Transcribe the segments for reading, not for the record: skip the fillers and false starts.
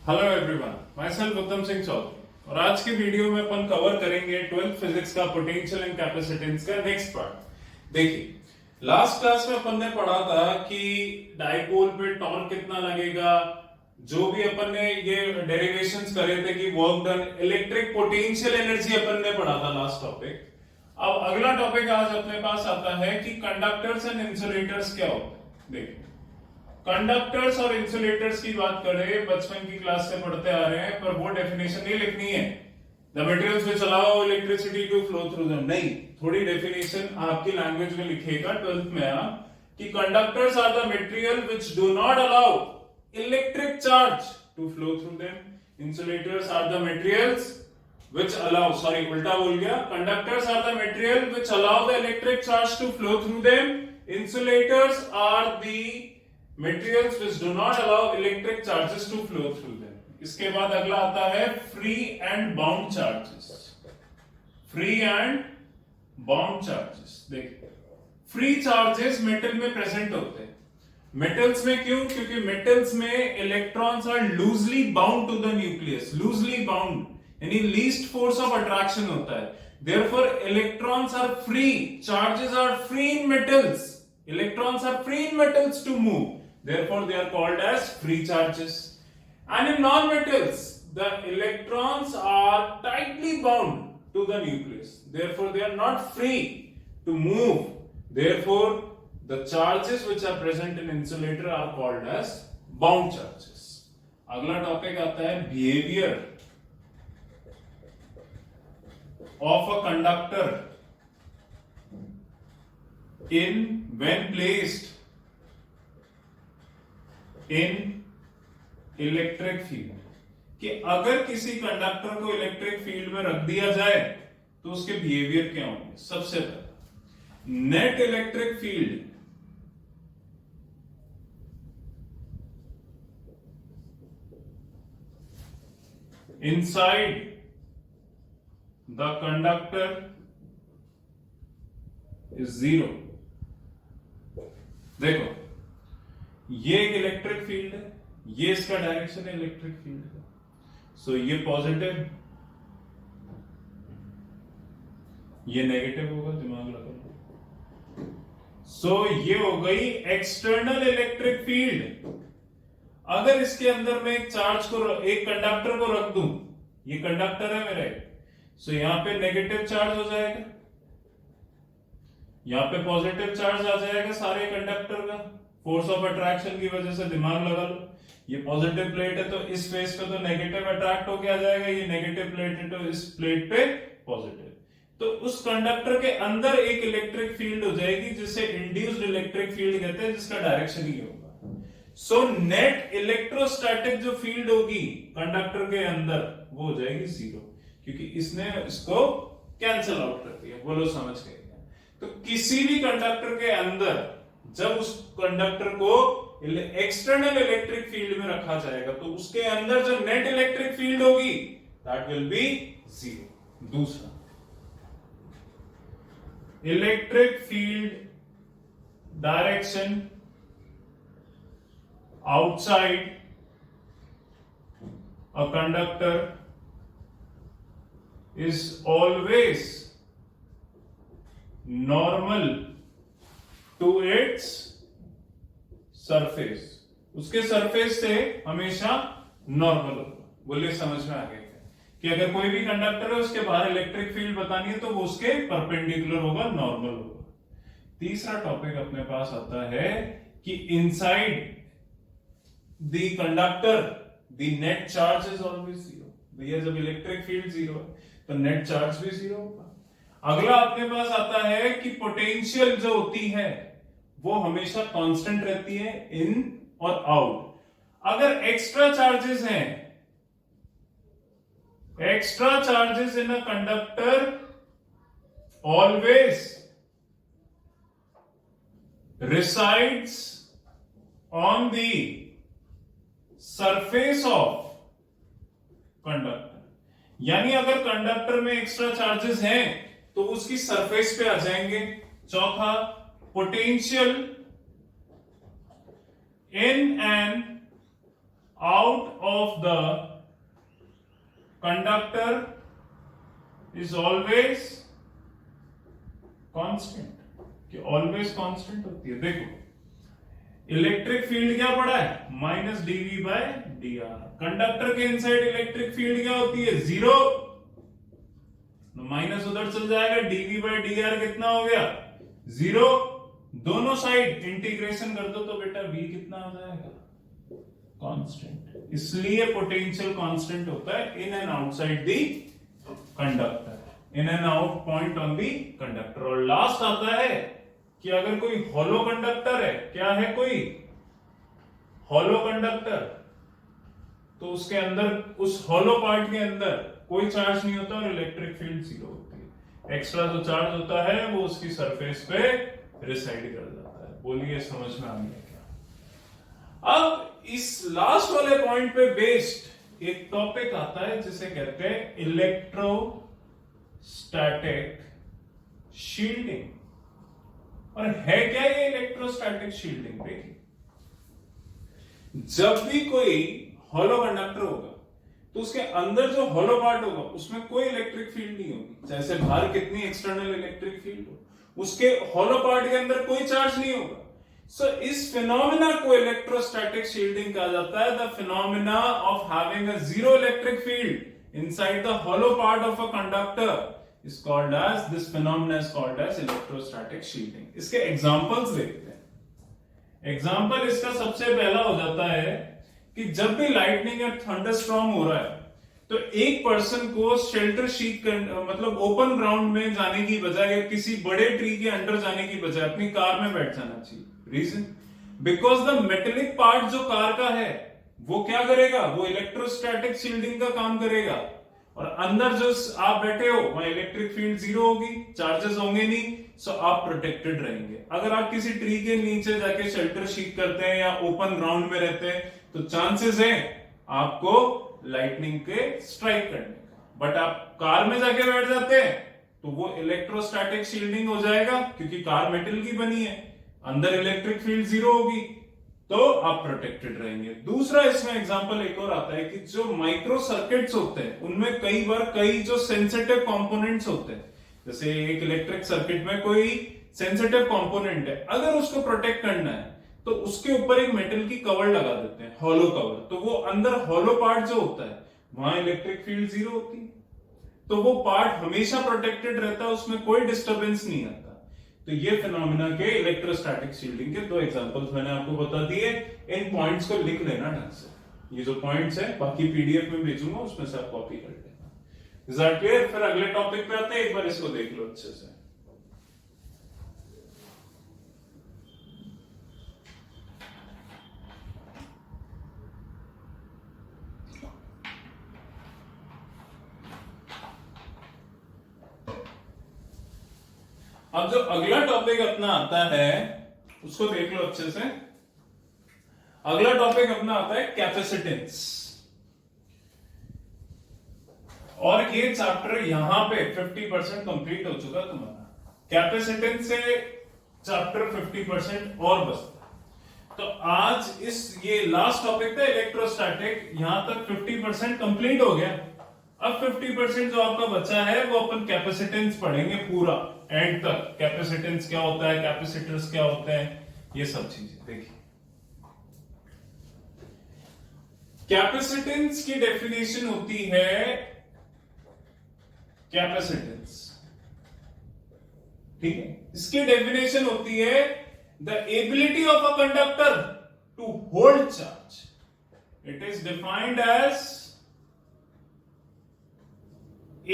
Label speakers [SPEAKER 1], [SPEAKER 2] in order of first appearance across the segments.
[SPEAKER 1] Hello everyone, my self उत्तम सिंह चौधरी और आज की वीडियो में अपन कवर करेंगे 12th फिजिक्स का पोटेंशियल एंड कैपेसिटेंस का नेक्स्ट पार्ट। देखिए, लास्ट क्लास में अपन ने पढ़ा था कि डाइपोल पे टॉर्क कितना लगेगा, जो भी अपन ने ये डेरिवेशंस करे थे कि work done, electric potential energy अपन ने पढ़ा था लास्ट टॉपिक। अब अगला टॉपिक आज अपने पास आता है कि कंडक्टर्स एंड इंसुलेटर्स क्या होते हैं। देखिए, कंडक्टर्स और इंसुलेटर्स की बात करें, बचपन की क्लास से पढ़ते आ रहे हैं, पर वो डेफिनेशन नहीं लिखनी है the materials which allow electricity to flow through them, नहीं, थोड़ी डेफिनेशन आपकी लैंग्वेज में लिखेगा 12th में आप कि conductors are the material which do not allow electric charge to flow through them, insulators are the materials which allow, sorry, उल्टा बोल गया, conductors are the material which allow the electric charge to flow through them, insulators are the materials which do not allow electric charges to flow through them. इसके बाद अगला आता है free and bound charges. Free and bound charges, देखिए, free charges metal में present होते हैं। Metals में क्यों? क्योंकि मेटल्स में electrons are loosely bound to the nucleus, loosely bound यानी लीस्ट फोर्स ऑफ अट्रैक्शन होता है। Therefore electrons are free, charges are free in metals, electrons are free in metals to move, therefore they are called as free charges. And in non-metals the electrons are tightly bound to the nucleus, therefore they are not free to move, therefore the charges which are present in insulator are called as bound charges. अगला topic आता है behavior of a conductor in when placed in electric field, कि अगर किसी conductor को electric field में रख दिया जाए तो उसके बिहेवियर क्या होंगे। सबसे पहले net electric field inside the conductor is zero. देखो, ये एक इलेक्ट्रिक फील्ड है, ये इसका डायरेक्शन है इलेक्ट्रिक फील्ड का, सो ये पॉजिटिव, ये नेगेटिव होगा, दिमाग लगा लो। सो ये हो गई एक्सटर्नल इलेक्ट्रिक फील्ड। अगर इसके अंदर मैं एक चार्ज को, एक कंडक्टर को रख दूं, ये कंडक्टर है मेरा, सो यहां पे नेगेटिव चार्ज हो जाएगा, यहां पे पॉजिटिव चार्ज आ जाएगा सारे कंडक्टर का, फोर्स ऑफ अट्रैक्शन की वजह से, दिमाग लगा लो। ये पॉजिटिव प्लेट है तो इस फेस पे तो नेगेटिव अट्रैक्ट होके आ जाएगा, ये नेगेटिव प्लेट है तो इस प्लेट पे पॉजिटिव, तो उस कंडक्टर के अंदर एक इलेक्ट्रिक फील्ड हो जाएगी जिसे इंड्यूस्ड इलेक्ट्रिक फील्ड कहते हैं, जिसका डायरेक्शन ही होगा। सो नेट इलेक्ट्रोस्टैटिक जो फील्ड होगी कंडक्टर के अंदर वो हो जाएगी जीरो, क्योंकि इसने इसको कैंसिल आउट कर दिया। बोलो समझ गए? तो किसी भी कंडक्टर के अंदर जब उस कंडक्टर को एक्सटर्नल इलेक्ट्रिक फील्ड में रखा जाएगा तो उसके अंदर जो नेट इलेक्ट्रिक फील्ड होगी दैट विल बी जीरो। दूसरा, electric field direction outside a conductor is always normal to its surface, उसके सरफेस से हमेशा नॉर्मल होगा। बोलिए समझ में आ गया कि अगर कोई भी कंडक्टर है उसके बाहर इलेक्ट्रिक फील्ड बतानी है तो वो उसके परपेंडिकुलर होगा, नॉर्मल होगा। तीसरा टॉपिक अपने पास आता है कि inside the conductor the net charge is always zero. भैया जब इलेक्ट्रिक फील्ड जीरो है तो नेट चार्ज भी जीरो होगा। अगला अपने पास आता है कि पोटेंशियल जो होती है वो हमेशा कांस्टेंट रहती है इन और आउट। अगर एक्स्ट्रा चार्जेस हैं, extra charges in a conductor always resides on the surface of conductor, यानी अगर कंडक्टर में एक्स्ट्रा चार्जेस हैं तो उसकी सरफेस पे आ जाएंगे। चौथा, potential in an out of the conductor is always constant, कि ऑलवेज कांस्टेंट होती है। देखो इलेक्ट्रिक फील्ड क्या पड़ा है, minus dV by d r. Conductor के इनसाइड इलेक्ट्रिक फील्ड क्या होती है, जीरो। माइनस उधर चल जाएगा, डीवी बाय डी आर कितना हो गया, जीरो। दोनों साइड इंटीग्रेशन कर दो तो बेटा v कितना हो जाएगा, कांस्टेंट। इसलिए पोटेंशियल कांस्टेंट होता है in and outside the conductor, in and out point on the conductor. और लास्ट आता है कि अगर कोई हॉलो कंडक्टर है, क्या है कोई हॉलो कंडक्टर, तो उसके अंदर, उस हॉलो पार्ट के अंदर कोई चार्ज नहीं होता और इलेक्ट्रिक फील्ड जीरो होती है। एक्स्ट्रा जो चार्ज होता है वो उसकी सरफेस पे रिसाइड कर जाता है। बोलिए समझ में आ गया क्या? अब इस लास्ट वाले पॉइंट पे बेस्ड एक टॉपिक आता है जिसे कहते हैं इलेक्ट्रोस्टैटिक शील्डिंग। और है क्या ये इलेक्ट्रोस्टैटिक शील्डिंग? देखिए, जब भी कोई हॉलो कंडक्टर होगा तो उसके अंदर जो हॉलो पार्ट होगा उसमें कोई इलेक्ट्रिक फील्ड नहीं होगी। जैसे बाहर कितनी एक्सटर्नल इलेक्ट्रिक फील्ड हो, उसके हॉलो पार्ट के अंदर कोई चार्ज नहीं होगा। सो इस फिनोमिना को इलेक्ट्रोस्टैटिक शील्डिंग कहा जाता है। The phenomena of having a zero electric field inside the hollow part of a conductor is called as, this phenomena is called as electrostatic shielding. इसके एग्जांपल्स देखते हैं। एग्जांपल इसका सबसे पहला हो जाता है कि जब भी लाइटनिंग या थंडरस्टॉर्म हो रहा है तो एक पर्सन को शेल्टर शीट मतलब ओपन ग्राउंड में जाने की बजाय या किसी बड़े ट्री के अंडर जाने की बजाय अपनी कार में बैठ जाना चाहिए। Reason, because the metallic part जो कार का है वो क्या करेगा, वो इलेक्ट्रोस्टैटिक शील्डिंग का काम करेगा। और अंदर जो आप बैठे हो वहां इलेक्ट्रिक फील्ड जीरो होगी, चार्जेस होंगे नहीं, सो आप प्रोटेक्टेड रहेंगे। अगर आप किसी ट्री के नीचे जाके शेल्टर शीट करते हैं या ओपन ग्राउंड में रहते हैं तो चांसेस है आपको लाइटनिंग के स्ट्राइक करने का। बट आप कार में जाके बैठ जाते हैं तो वो इलेक्ट्रोस्टैटिक शील्डिंग हो जाएगा, क्योंकि कार मेटल की बनी है, अंदर इलेक्ट्रिक फील्ड जीरो होगी, तो आप प्रोटेक्टेड रहेंगे। दूसरा इसमें एग्जांपल एक और आता है कि जो माइक्रो सर्किट्स होते हैं उनमें कई बार कई जो सेंसिटिव कंपोनेंट्स होते हैं, जैसे एक इलेक्ट्रिक सर्किट में कोई सेंसिटिव कंपोनेंट है, अगर उसको प्रोटेक्ट करना है तो उसके ऊपर एक मेटल की कवर लगा देते हैं, हॉलो कवर। तो वो अंदर हॉलो पार्ट जो होता है वहां इलेक्ट्रिक फील्ड जीरो होती है, तो वो पार्ट हमेशा प्रोटेक्टेड रहता है, उसमें कोई डिस्टर्बेंस नहीं आता। तो ये फिनोमिना के इलेक्ट्रोस्टैटिक शील्डिंग के दो एग्जांपल्स मैंने आपको बता दिए। इन पॉइंट्स को लिख लेना ढंग से। ये जो पॉइंट्स है बाकी पीडीएफ में भेजूंगा, उसमें से आप कॉपी कर लेना। Is that clear? फिर अगले टॉपिक पे आते हैं, एक बार इसको देख लो अच्छे से। अब जो अगला टॉपिक अपना आता है उसको देख लो अच्छे से। अगला टॉपिक अपना आता है कैपेसिटेंस, और ये चैप्टर यहां पे 50% कंप्लीट हो चुका तुम्हारा। कैपेसिटेंस से चैप्टर 50% और बचता है। तो आज इस ये लास्ट टॉपिक था इलेक्ट्रोस्टैटिक, यहां तक 50% कंप्लीट हो गया। अब 50% जो आपका बचा है वो अपन कैपेसिटेंस पढ़ेंगे पूरा एंड तक। कैपेसिटेंस क्या होता है, कैपेसिटर्स क्या होते हैं, ये सब चीजें देखिए। कैपेसिटेंस की डेफिनेशन होती है, कैपेसिटेंस, ठीक है, इसकी डेफिनेशन होती है the ability of a conductor to hold charge. It is defined as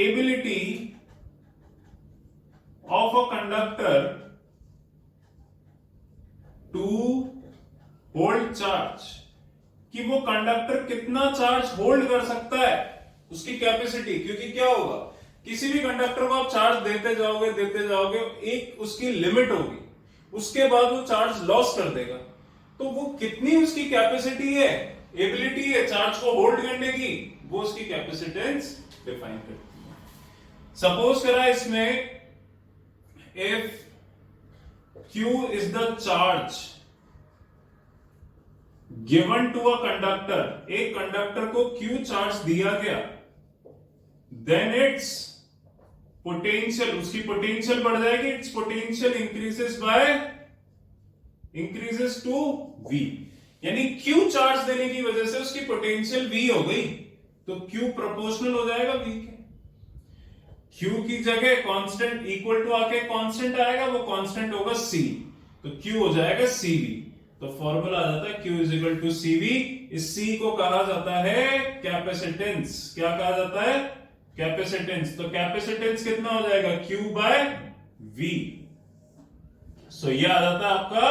[SPEAKER 1] ability of a conductor to hold charge, कि वो कंडक्टर कितना चार्ज होल्ड कर सकता है, उसकी कैपेसिटी। क्योंकि क्या होगा, किसी भी कंडक्टर को आप चार्ज देते जाओगे, एक उसकी लिमिट होगी, उसके बाद वो चार्ज लॉस कर देगा। तो वो कितनी उसकी कैपेसिटी है, एबिलिटी है चार्ज को होल्ड करने की, वो उसकी कैपेसिटेंस डिफाइन करती है। सपोज करा इसमें if Q is the charge given to a conductor, एक कंडक्टर को Q चार्ज दिया गया, देन इट्स पोटेंशियल, उसकी पोटेंशियल बढ़ जाएगी, its potential increases to V, यानी Q चार्ज देने की वजह से उसकी पोटेंशियल V हो गई, तो Q प्रोपोर्शनल हो जाएगा V के। Q की जगह कांस्टेंट इक्वल टू आके कांस्टेंट आएगा, वो कांस्टेंट होगा C, तो Q हो जाएगा CV। तो फॉर्मूला आ जाता है Q is equal to CV। इस C को कहा जाता है कैपेसिटेंस। क्या कहा जाता है? कैपेसिटेंस। तो कैपेसिटेंस कितना हो जाएगा? Q by V। सो ये आ जाता है आपका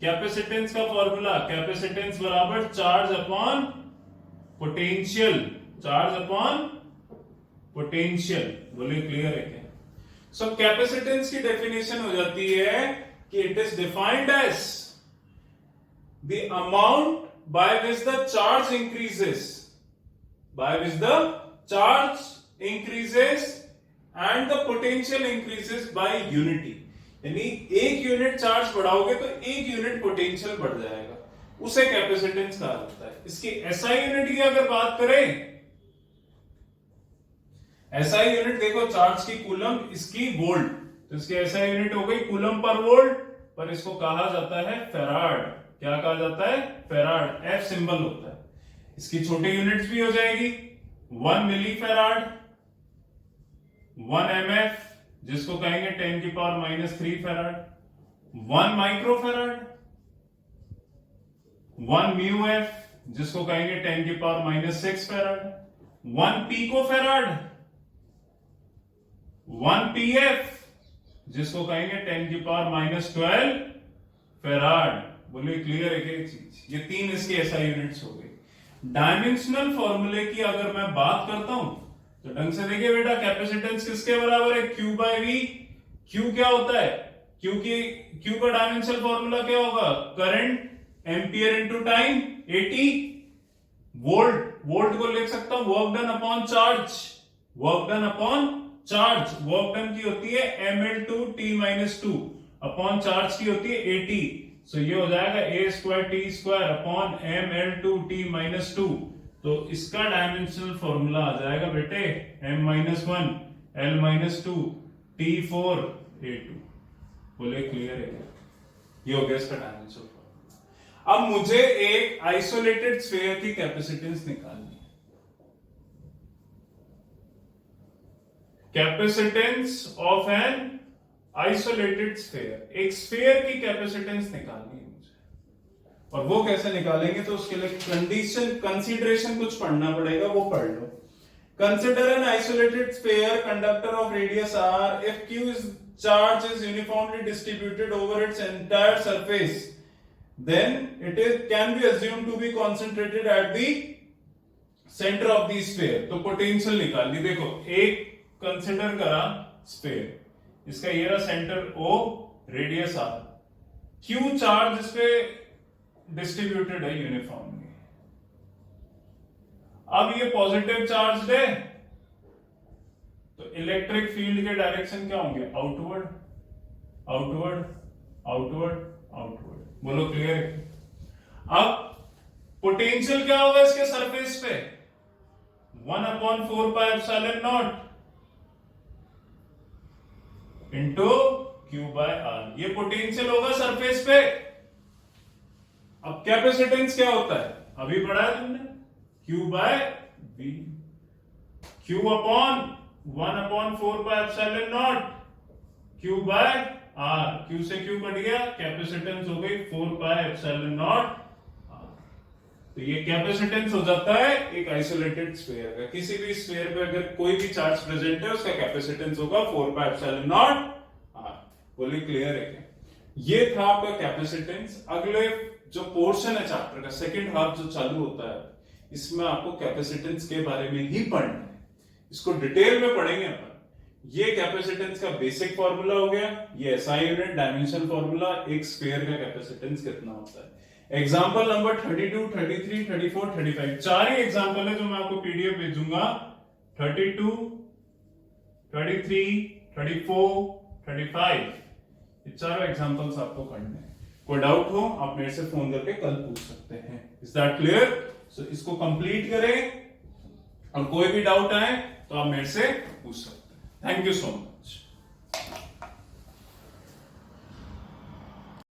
[SPEAKER 1] कैपेसिटेंस का फॉर्मूला। कैपेसिटेंस बराबर charge upon potential, charge upon potential. बोलिए क्लियर है क्या? सो कैपेसिटेंस की डेफिनेशन हो जाती है कि it is defined as the amount by which the charge increases, and the potential increases by unity। यानी एक यूनिट चार्ज बढ़ाओगे तो एक यूनिट पोटेंशियल बढ़ जाएगा, उसे कैपेसिटेंस कहा जाता है। इसकी एसआई यूनिट की अगर बात करें, एसआई यूनिट देखो चार्ज की कूलम, इसकी वोल्ट, तो इसकी एसआई यूनिट हो गई कूलम पर वोल्ट, पर इसको कहा जाता है फेराड। क्या कहा जाता है? फेराड। एफ सिंबल होता है। इसकी छोटी यूनिट्स भी हो जाएगी, 1 मिली फेराड, 1 mf जिसको कहेंगे 10 की power -3 farad, 1 micro farad, 1 mu F जिसको कहेंगे 10 की power -6 farad, 1 pico farad, 1 pf जिसको कहेंगे 10 की पावर -12 फेराड। बोलिए क्लियर है क्या चीज? ये तीन इसकी एसआई यूनिट्स हो गई। डायमेंशनल फॉर्मूले की अगर मैं बात करता हूं तो ढंग से देखिए बेटा, कैपेसिटेंस किसके बराबर है? Q by V। Q क्या होता है? Q का डायमेंशनल फॉर्मूला क्या होगा? Current ampere into time, 80 volt को लिख सकता हूं work done upon charge, work done upon charge. Work done की होती है mL2T-2 अपॉन चार्ज की होती है 80। सो ये हो जाएगा a²T² अपॉन mL2T-2। तो इसका डायमेंशनल फॉर्मूला आ जाएगा बेटे m-1 L-2 T4 A2। बोले क्लियर है क्या? ये हो गया इसका डायमेंशनल फॉर्मूला। अब मुझे एक आइसोलेटेड स्फीयर की कैपेसिटेंस निकालनी है। Capacitance of N isolated sphere, एक स्फीयर की कैपेसिटेंस निकालनी है मुझे, और वो कैसे निकालेंगे? तो उसके लिए कंसीडरेशन कुछ पढ़ना पड़ेगा, वो पढ़ लो। Consider an isolated sphere conductor of radius r if q charge is uniformly distributed over its entire surface, then it can be assumed to be concentrated at the center of the sphere। तो potential निकाल ली। देखो एक consider करा sphere, इसका ये रहा centre O, radius R, Q charge इस पे डिस्ट्रीब्यूटेड है यूनिफॉर्मली। अब ये पॉजिटिव चार्ज है तो इलेक्ट्रिक फील्ड के डायरेक्शन क्या होंगे? Outward, outward, outward, outward. बोलो क्लियर है? अब पोटेंशियल क्या होगा इसके सरफेस पे? 1/4πε0 इंटू Q बाय R। ये पोटेंशियल होगा सरफेस पे। अब कैपेसिटेंस क्या होता है? अभी पढ़ा है तुमने, Q by V। Q upon 1/4πε0 Q by R। Q से Q कट गया, कैपेसिटेंस हो गई 4πε0। तो ये कैपेसिटेंस हो जाता है एक आइसोलेटेड स्फीयर का। किसी भी स्फीयर पे अगर कोई भी चार्ज प्रेजेंट है उसका कैपेसिटेंस होगा 4πε0 r। बोलिए क्लियर है क्या? ये था आपका कैपेसिटेंस। अगले जो पोर्शन है चैप्टर का, सेकंड हाफ जो चालू होता है, इसमें आपको कैपेसिटेंस के बारे में ही पढ़ना है। इसको डिटेल में पढ़ेंगे अपन। ये कैपेसिटेंस का बेसिक फॉर्मूला हो गया, ये एसआई यूनिट, डायमेंशन फॉर्मूला, एक स्फीयर का कैपेसिटेंस कितना होता है। एग्जाम्पल नंबर 32, 33, 34, 35 चार ही एग्जाम्पल है जो मैं आपको पीडीएफ भेजूंगा। 32, 33, 34, 35 ये चारों एग्जाम्पल्स आपको करने हैं। कोई डाउट हो आप मेरे से फोन करके कल पूछ सकते हैं। Is that clear? सो इसको कंप्लीट करें और कोई भी डाउट आए तो आप मेरे से पूछ सकते हैं। Thank you so much.